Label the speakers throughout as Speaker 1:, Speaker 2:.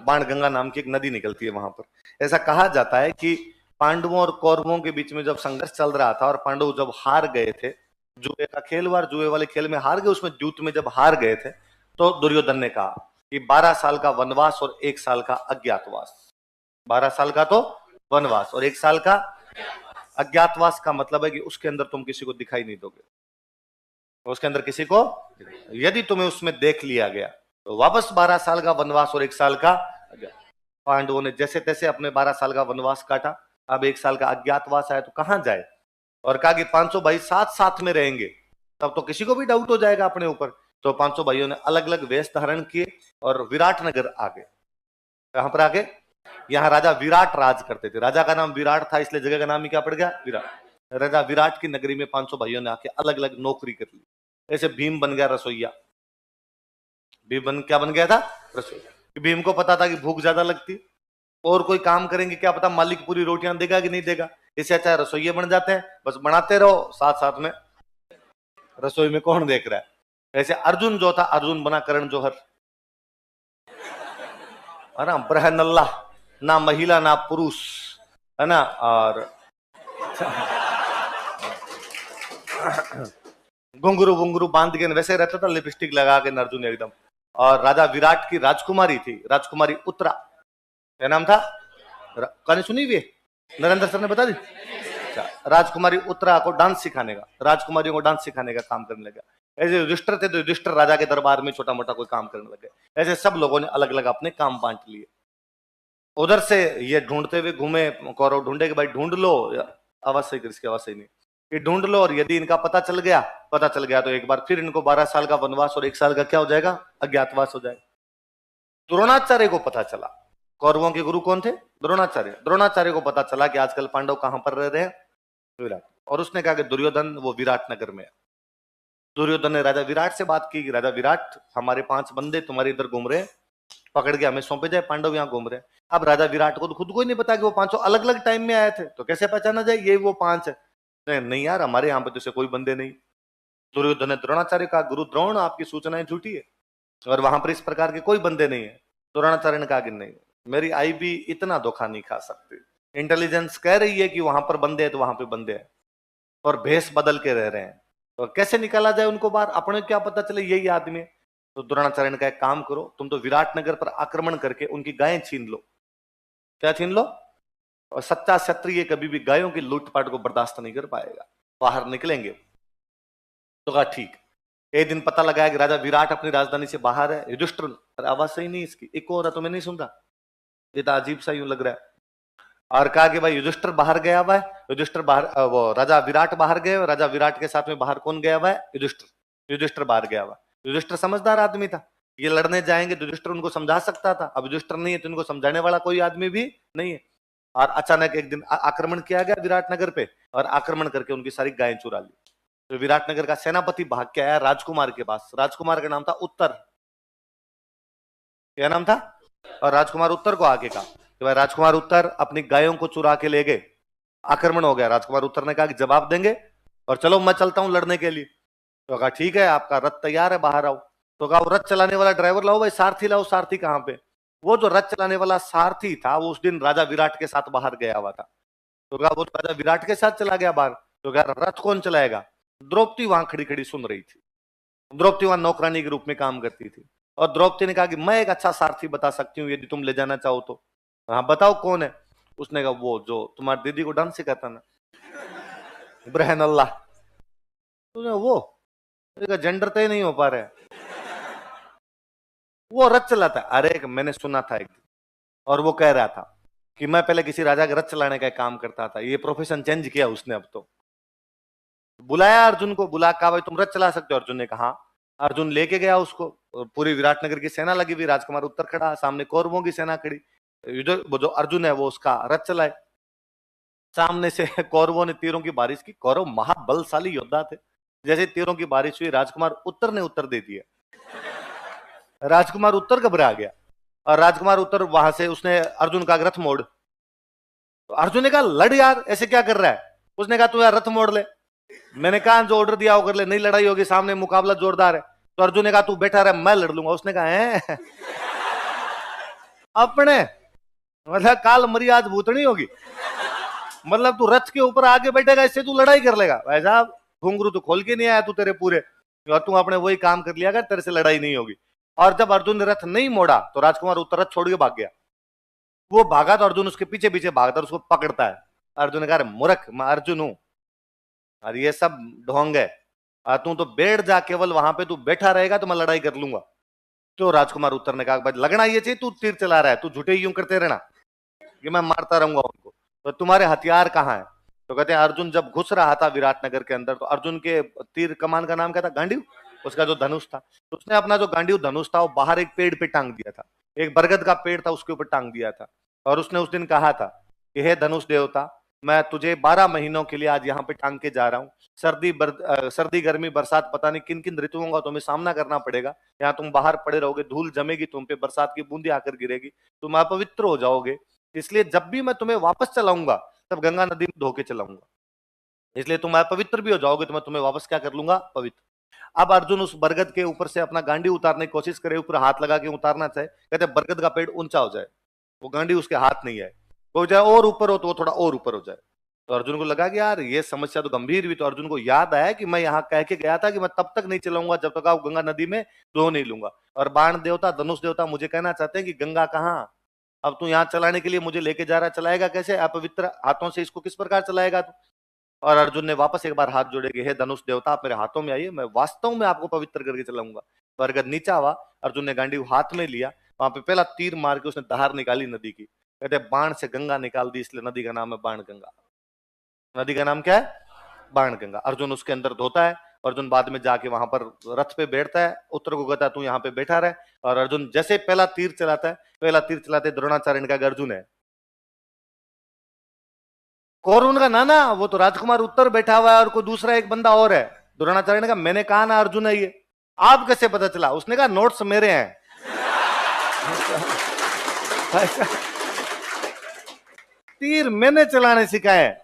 Speaker 1: बाणगंगा नाम की एक नदी निकलती है वहां पर। ऐसा कहा जाता है कि पांडवों और कौरवों के बीच में जब संघर्ष चल रहा था और पांडव जब हार गए थे, जुए का खेल हुआ, जुए वाले खेल में हार गए, उसमें जूत में जब हार गए थे, तो दुर्योधन ने कहा कि 12 साल का वनवास और 1 साल का अज्ञातवास। 12 साल का तो वनवास और 1 साल का अज्ञातवास का मतलब है कि उसके अंदर तुम किसी को दिखाई नहीं दोगे, उसके अंदर किसी को, यदि तुम्हें उसमें देख लिया गया तो वापस 12 साल का वनवास और 1 साल का। पांडवों ने जैसे तैसे अपने 12 साल का वनवास काटा, अब 1 साल का अज्ञातवास आया तो कहां जाए, और कहा कि 500 भाई साथ साथ में रहेंगे, तब तो किसी को भी डाउट हो जाएगा अपने ऊपर। तो 500 भाइयों ने अलग अलग वेश धारण किए और विराट नगर आ गए। कहां पर आगे, यहाँ राजा विराट राज करते थे, राजा का नाम विराट था इसलिए जगह का नाम ही क्या पड़ गया, विराट। राजा विराट की नगरी में 500 भाइयों ने आके अलग अलग नौकरी कर ली। ऐसे भीम बन गया रसोईया, भीम क्या बन गया था, रसोईया। भीम को पता था कि भूख ज्यादा लगती, और कोई काम करेंगे क्या पता मालिक पूरी रोटियां देगा कि नहीं देगा, इससे अच्छा रसोइये बन जाते हैं, बस बनाते रहो, साथ साथ में रसोई में कौन देख रहा है। ऐसे अर्जुन जो था, अर्जुन बना करण जौहर, है ना, ब्रहनल्ला, ना महिला ना पुरुष, है ना, और घुंघरू घुंघरू बांध के वैसे रहता था, लिपस्टिक लगा के अर्जुन एकदम। और राजा विराट की राजकुमारी थी, राजकुमारी उत्तरा, क्या नाम था, कहानी सुनी हुई है, नरेंद्र सर ने बता दी। राजकुमारी उत्तरा को डांस सिखाने का, राजकुमारियों को डांस सिखाने का काम करने लगा। ऐसे युधिष्ठिर थे तो युधिष्ठिर राजा के दरबार में छोटा मोटा कोई काम करने लगे। ऐसे सब लोगों ने अलग अलग अपने काम बांट लिए। उधर से ये ढूंढते हुए घूमे, कौरव ढूंढे कि भाई ढूंढ लो, आवाज सही कर, इसकी आवाज सही नहीं, कि ढूंढ लो, और यदि इनका पता चल गया तो एक बार फिर इनको 12 साल का वनवास और 1 साल का क्या हो जाएगा, अज्ञातवास हो जाएगा। द्रोणाचार्य को पता चला, कौरवों के गुरु कौन थे, द्रोणाचार्य। द्रोणाचार्य को पता चला कि आजकल पांडव कहां पर रह रहे हैं, विराट। और उसने कहा कि दुर्योधन वो विराट नगर में है। दुर्योधन ने राजा विराट से बात की कि राजा विराट, हमारे 5 बंदे तुम्हारे इधर घूम रहे हैं, पकड़ के हमें सौंपे जाए, पांडव यहाँ घूम रहे हैं। अब राजा विराट को तो खुद को ही नहीं पता कि वो 500 अलग अलग टाइम में आए थे, तो कैसे पहचाना जाए ये वो 5 है। नहीं यार, हमारे यहाँ पे तो कोई बंदे नहीं। दुर्योधन ने द्रोणाचार्य का, गुरु द्रोण आपकी सूचनाएं झूठी है, और वहां पर इस प्रकार के कोई बंदे नहीं है। द्रोणाचार्य ने कहा कि नहीं, मेरी आई भी इतना धोखा नहीं खा सकती, इंटेलिजेंस कह रही है कि वहां पर बंदे हैं तो वहां पे बंदे हैं, और भेष बदल के रह रहे हैं, तो कैसे निकाला जाए उनको बाहर, अपने क्या पता चले यही आदमी है। तो द्रोणाचार्य ने कहा एक काम करो, तुम तो विराट नगर पर आक्रमण करके उनकी गायें छीन लो। क्या छीन लो, और सच्चा क्षत्रिय कभी भी गायों की लूटपाट को बर्दाश्त नहीं कर पाएगा, बाहर निकलेंगे। तो कहा ठीक। एक दिन पता लगा कि राजा विराट अपनी राजधानी से बाहर है। युधिष्ठिर, आवाज सही नहीं इसकी, एक और है, तुम्हें नहीं सुन रहा, ये तो अजीब सा यूं लग रहा है। और कहा कि भाई युधिष्ठिर बाहर गया हुआ है, युधिष्ठिर बाहर, वो राजा विराट बाहर गए, राजा विराट के साथ में बाहर कौन गया हुआ है, युधिष्ठिर। युधिष्ठिर बाहर गया हुआ। युधिष्ठिर समझदार आदमी था, ये लड़ने जाएंगे तो युधिष्ठिर उनको समझा सकता था, अब युधिष्ठिर नहीं है तो उनको समझाने वाला कोई आदमी भी नहीं है। और अचानक एक दिन आक्रमण किया गया विराट नगर पे, और आक्रमण करके उनकी सारी गायें चुरा ली। तो विराट नगर का सेनापति भाग के आया राजकुमार के पास, राजकुमार का नाम था उत्तर, क्या नाम था, और राजकुमार उत्तर को आके कहा कि भाई राजकुमार उत्तर अपनी गायों को चुरा के ले गए, आक्रमण हो गया। राजकुमार उत्तर ने कहा कि जवाब देंगे, और चलो मैं चलता हूं लड़ने के लिए। तो कहा ठीक है, आपका रथ तैयार है, बाहर आओ। तो कहा वो रथ चलाने वाला ड्राइवर लाओ भाई, सारथी लाओ, सारथी कहां पे। वो जो रथ चलाने वाला सारथी था वो उस दिन राजा विराट के साथ बाहर गया हुआ था। तो कहा वो राजा विराट के साथ चला गया बाहर। तो कहा रथ कौन चलाएगा। द्रौपदी वहां खड़ी खड़ी सुन रही थी, द्रौपदी वहां नौकरानी के रूप में काम करती थी, और द्रौपदी ने कहा कि मैं एक अच्छा सारथी बता सकती हूँ यदि तुम ले जाना चाहो तो। हाँ बताओ कौन है। उसने कहा वो जो तुम्हारी दीदी को डांस सिखाता ना, ब्रहन अल्लाह। वो जेंडर तय नहीं हो पा रहे, वो रथ चलाता है। अरे मैंने सुना था एक दिन, और वो कह रहा था कि मैं पहले किसी राजा के रथ चलाने का काम करता था, ये प्रोफेशन चेंज किया उसने अब तो। बुलाया अर्जुन को, बुला कहा भाई तुम रथ चला सकते हो। अर्जुन ने कहा, अर्जुन लेके गया उसको, पूरी विराटनगर की सेना लगी हुई, राजकुमार उत्तर खड़ा, सामने कौरवों की सेना खड़ी, वो जो अर्जुन है वो उसका रथ चलाए। सामने से कौरवों ने तीरों की बारिश की, कौरव महाबलशाली योद्धा थे, जैसे तीरों की बारिश हुई राजकुमार उत्तर ने उत्तर दे दिया। राजकुमार उत्तर घबरा गया, और राजकुमार उत्तर वहां से उसने अर्जुन का रथ मोड़। तो अर्जुन ने कहा लड़ यार, ऐसे क्या कर रहा है। उसने कहा तू यार रथ मोड़ ले। मैंने कहा जो ऑर्डर दिया वो कर ले, नहीं लड़ाई होगी, सामने मुकाबला जोरदार है। तो अर्जुन ने कहा तू बैठा रहे, मैं लड़ लूंगा। उसने कहा है अपने मतलब काल मरी आज भूतनी होगी। मतलब तू रथ के ऊपर आगे बैठेगा, इससे तू लड़ाई कर लेगा। भाई साहब घुंघरू तो खोल के नहीं आया तू तेरे पूरे, और तू अपने वही काम कर लिया कर, तेरे से लड़ाई नहीं होगी। और जब अर्जुन ने रथ नहीं मोड़ा तो राजकुमार उत्तर रथ छोड़ के भाग गया। वो भागा तो अर्जुन उसके पीछे पीछे भागता और उसको पकड़ता है। अर्जुन ने कहा मूर्ख, मैं अर्जुन हूं और ये सब ढोंग है, तू तो बैठ जा, केवल वहां पे तू बैठा रहेगा तो मैं लड़ाई कर लूंगा। तो राजकुमार उत्तर ने कहा भाई लगना ये चाहिए तू तीर चला रहा है, तू झूठे यूं करते रहना कि मैं मारता रहूंगा उनको, तो तुम्हारे हथियार कहाँ है? तो कहते हैं अर्जुन जब घुस रहा था विराटनगर के अंदर तो अर्जुन के तीर कमान का नाम क्या था? गांडीव। उसका जो धनुष था, तो उसने अपना जो गांडीव धनुष था वो बाहर एक पेड़ पे टांग दिया था। एक बरगद का पेड़ था उसके ऊपर टांग दिया था। और उसने उस दिन कहा था कि हे धनुष देवता, मैं तुझे 12 महीनों के लिए आज यहाँ पे टांग के जा रहा हूँ। सर्दी गर्मी बरसात पता नहीं किन किन ऋतुओं का तुम्हें सामना करना पड़ेगा। यहाँ तुम बाहर पड़े रहोगे, धूल जमेगी तुम पे, बरसात की बूंदी आकर गिरेगी, तुम अपवित्र हो जाओगे। इसलिए जब भी मैं तुम्हें वापस चलाऊंगा तब गंगा नदी में धो के चलाऊंगा, इसलिए तुम पवित्र भी हो जाओगे तो मैं तुम्हें वापस क्या कर लूंगा? पवित्र। अब अर्जुन उस बरगद के ऊपर से अपना गांडी उतारने की कोशिश करे, ऊपर हाथ लगा के उतारना चाहे, कहते बरगद का पेड़ ऊंचा हो जाए, वो गांडी उसके हाथ नहीं आए, वो जाए और ऊपर हो तो वो थोड़ा और ऊपर हो जाए। तो अर्जुन को लगा कि यार ये समस्या तो गंभीर भी। तो अर्जुन को याद आया कि मैं यहाँ कह के गया था कि मैं तब तक नहीं चलाऊंगा जब तक आप गंगा नदी में धो नहीं लूंगा। और बाण देवता धनुष देवता मुझे कहना चाहते हैं कि गंगा कहाँ? अब तू यहाँ चलाने के लिए मुझे लेके जा रहा है, चलाएगा कैसे? अपवित्र हाथों से इसको किस प्रकार चलाएगा तू? और अर्जुन ने वापस एक बार हाथ जोड़े कि हे धनुष देवता, आप मेरे हाथों में आइए, मैं वास्तव में आपको पवित्र करके चलाऊंगा। बरगद नीचा हुआ, अर्जुन ने गांडी हाथ में लिया, वहां पे पहला तीर मार के उसने धार निकाली नदी की। कहते बाण से गंगा निकाल दी, इसलिए नदी का नाम है बाण गंगा। नदी का नाम क्या है? बाण गंगा। अर्जुन उसके अंदर धोता है। अर्जुन बाद में जाके वहां पर रथ पे बैठता है, उत्तर को कहता है तू यहाँ पे बैठा रहे। और अर्जुन जैसे पहला तीर चलाता है, पहला तीर चलाते द्रोणाचार्य ने कहा अर्जुन है, कौरव का नाना, वो तो राजकुमार उत्तर बैठा हुआ है और कोई दूसरा एक बंदा और है। द्रोणाचार्य ने कहा मैंने कहा ना अर्जुन है ये, आप कैसे पता चला? उसने कहा नोट्स मेरे हैं। तीर मैंने चलाने सिखाए,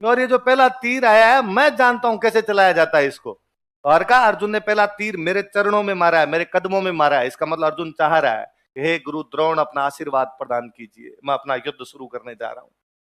Speaker 1: और ये जो पहला तीर आया है मैं जानता हूं कैसे चलाया जाता है इसको। और कहा अर्जुन ने पहला तीर मेरे चरणों में मारा है, मेरे कदमों में मारा है। इसका मतलब अर्जुन चाह रहा है हे गुरु द्रोण अपना आशीर्वाद प्रदान कीजिए, मैं अपना युद्ध शुरू करने जा रहा हूं।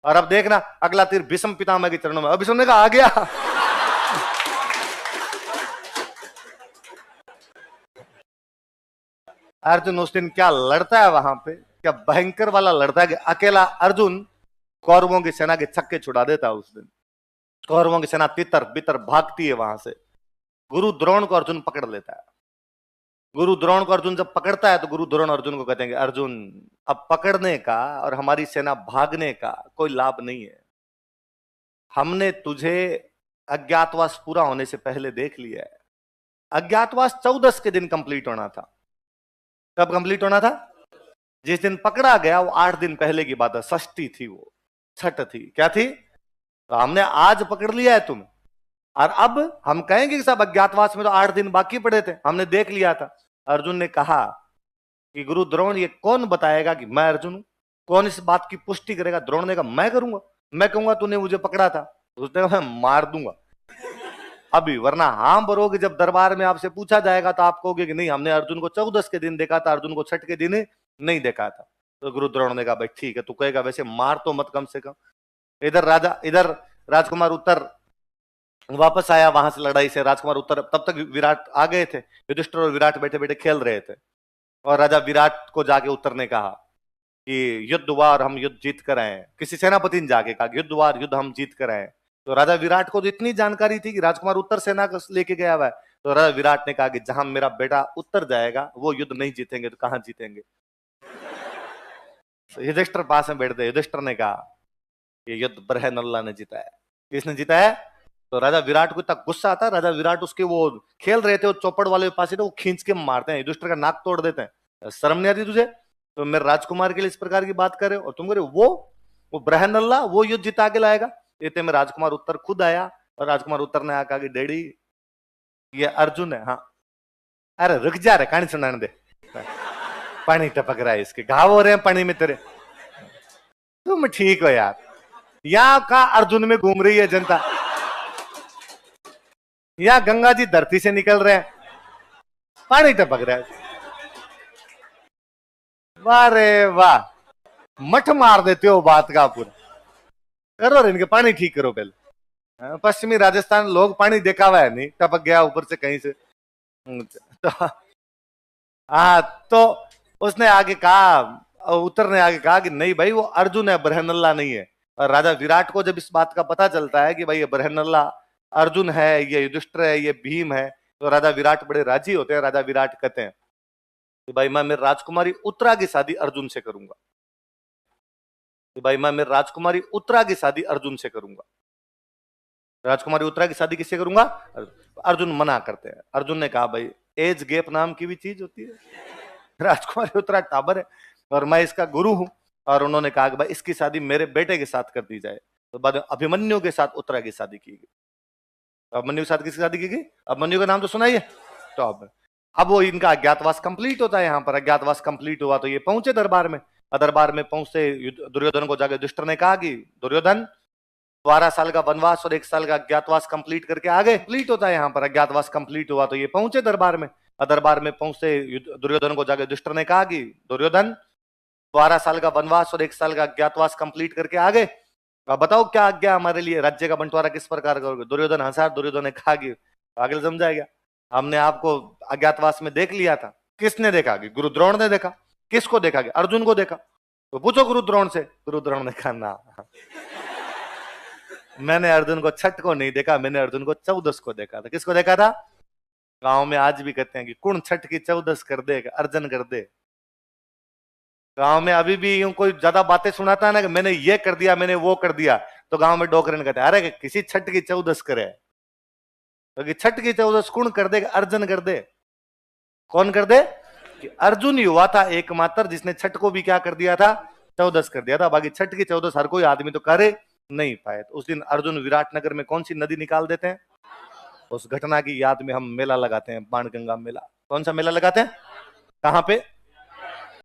Speaker 1: और अब देखना अगला तीर भीष्म पितामह के चरणों में। अब भीष्म ने कहा आ गया। अर्जुन उस दिन क्या लड़ता है वहां पे, क्या भयंकर वाला लड़ता है कि अकेला अर्जुन कौरवों की सेना के छक्के छुड़ा देता है। उस दिन कौरवों की सेना तितर बितर भागती है वहां से। गुरु द्रोण को अर्जुन पकड़ लेता है। गुरु द्रोण को अर्जुन जब पकड़ता है तो गुरु द्रोण अर्जुन को कहते हैं कि अर्जुन अब पकड़ने का और हमारी सेना भागने का कोई लाभ नहीं है। हमने तुझे अज्ञातवास पूरा होने से पहले देख लिया है। अज्ञातवास 14 के दिन कंप्लीट होना था। कब कंप्लीट होना था? जिस दिन पकड़ा गया वो 8 दिन पहले की बात है, षष्ठी थी, वो छठ थी, क्या थी? तो हमने आज पकड़ लिया है तुम्हें, और अब हम कहेंगे कि सब अज्ञातवास में तो 8 दिन बाकी पड़े थे, हमने देख लिया था। अर्जुन ने कहा कि गुरु द्रोण ये कौन बताएगा कि मैं अर्जुन हूं? कौन इस बात की पुष्टि करेगा? द्रोण ने कहा मैं करूंगा, मैं कहूंगा तूने मुझे पकड़ा था। उसने कहा मैं मार दूंगा अभी, वरना हाँ बरोगे जब दरबार में आपसे पूछा जाएगा तो आप कहोगे कि नहीं हमने अर्जुन को 14 के दिन देखा था, अर्जुन को छठ के दिन नहीं देखा था। तो गुरु द्रोण ने कहा भाई ठीक है, तू कहेगा वैसे मार तो मत कम से कम। इधर राजकुमार उत्तर वापस आया वहां से लड़ाई से। राजकुमार उत्तर तब तक विराट आ गए थे, युधिष्ठिर और विराट बैठे बैठे खेल रहे थे। और राजा विराट को जाके उत्तर ने कहा कि युद्ध हुआ और हम युद्ध जीत कर आए। किसी सेनापति ने जाके कहा युद्ध हुआ, युद्ध हम जीत कर आए। तो राजा विराट को तो इतनी जानकारी थी कि राजकुमार उत्तर सेना को लेके गया हुआ है। तो राजा विराट ने कहा कि जहां मेरा बेटा उत्तर जाएगा वो युद्ध नहीं जीतेंगे तो कहां जीतेंगे? युधिष्ठिर पास में बैठते, युधिष्ठिर ने कहा ये युद्ध बरहनल्ला ने जीता है। किसने जीता है? तो राजा विराट को इतना गुस्सा आता है, राजा विराट उसके वो खेल रहे थे, वो चौपड़ वाले पास थे, वो खींच के मारते हैं, युधिष्ठिर का नाक तोड़ देते हैं। शर्म नहीं आती तुझे? तो मेरे राजकुमार के लिए इस प्रकार की बात करे और तुम करे वो बरहनल्ला वो युद्ध जिता के लाएगा? इतने में राजकुमार उत्तर खुद आया और राजकुमार उत्तर ने कहा कि डैडी ये अर्जुन है। हाँ अरे रुक जा रे, कहानी सुनाने दे, पानी टपक रहा है इसके, घाव हो रहे हैं पानी में तेरे। तुम ठीक हो यार, यहां का अर्जुन में घूम रही है जनता, यहां गंगा जी धरती से निकल रहे हैं, पानी टपक रहा है। वाह रे वाह, मठ मार देते हो बात का पूरा। करो रे इनके पानी ठीक करो पहले। पश्चिमी राजस्थान लोग पानी देखा हुआ है नहीं, टपक गया ऊपर से कहीं से। तो हाँ, तो उसने आगे कहा, उत्तर ने आगे कहा कि नहीं भाई वो अर्जुन है, बरहनल्ला नहीं है। और राजा विराट को जब इस बात का पता चलता है कि भाई ये बरहनल्ला अर्जुन है, ये युधिष्ठिर है, ये भीम है, तो राजा विराट बड़े राजी होते हैं। राजा विराट कहते हैं कि भाई मैं मेरी राजकुमारी उत्तरा की शादी अर्जुन से करूंगा, कि भाई मैं मेरी राजकुमारी उत्तरा की शादी अर्जुन से करूंगा। राजकुमारी उत्तरा की शादी किससे करूंगा? अर्जुन मना करते हैं। अर्जुन ने कहा भाई एज गैप नाम की भी चीज होती है, राजकुमारी उत्तरा टाबर है और मैं इसका गुरु हूं। और उन्होंने कहा कि भाई इसकी शादी मेरे बेटे के साथ कर दी जाए। तो बाद में अभिमन्यु के साथ उत्तरा की शादी की गई। अभिमन्यु के साथ किसकी शादी की गई? अभिमन्यु का नाम तो सुना ही है। तो अब वो इनका अज्ञातवास कंप्लीट होता है। यहाँ पर अज्ञातवास कंप्लीट हुआ तो ये पहुंचे दरबार में। दरबार में पहुंचते दुर्योधन को जाके युधिष्ठिर ने कहा कि दुर्योधन 12 साल का वनवास और 1 साल का अज्ञातवास कंप्लीट करके आ गए। कंप्लीट होता है यहाँ पर अज्ञातवास कंप्लीट हुआ तो ये पहुंचे दरबार में। दरबार में पहुंचते दुर्योधन को जाके युधिष्ठिर ने कहा कि दुर्योधन 12 साल का वनवास और 1 साल का अज्ञातवास कंप्लीट करके आ गए, अब बताओ क्या आज्ञा हमारे लिए, राज्य का बंटवारा किस प्रकार करोगे? दुर्योधन हंसा। दुर्योधन ने कहा कि आगे समझाएगा, हमने आपको अज्ञातवास में देख लिया था। किसने देखा? कि गुरु द्रोण ने देखा। किसको देखा? कि अर्जुन को देखा। तो पूछो गुरु द्रोण से। गुरु द्रोण ने कहा ना, मैंने अर्जुन को छठ को नहीं देखा, मैंने अर्जुन को 14 को देखा था। किसको देखा था? गांव में आज भी कहते हैं कि कुण छठ की 14 कर दे, अर्जन कर दे। गांव में अभी भी यूं कोई ज्यादा बातें सुनाता है ना कि मैंने ये कर दिया, मैंने वो कर दिया, तो गांव में डोकरन कहते हैं अरे किसी छठ की 14 करे, क्योंकि छठ की 14 कुण कर दे, अर्जन कर दे। कौन कर दे? कि अर्जुन ही हुआ था एकमात्र जिसने छठ को भी क्या कर दिया था? 14 कर दिया था। बाकी छठ की 14 हर कोई आदमी तो करे नहीं पाए। तो उस दिन अर्जुन विराटनगर में कौन सी नदी निकाल देते हैं? उस घटना की याद में हम मेला लगाते हैं, बाणगंगा मेला। कौन सा मेला लगाते हैं? कहां पे?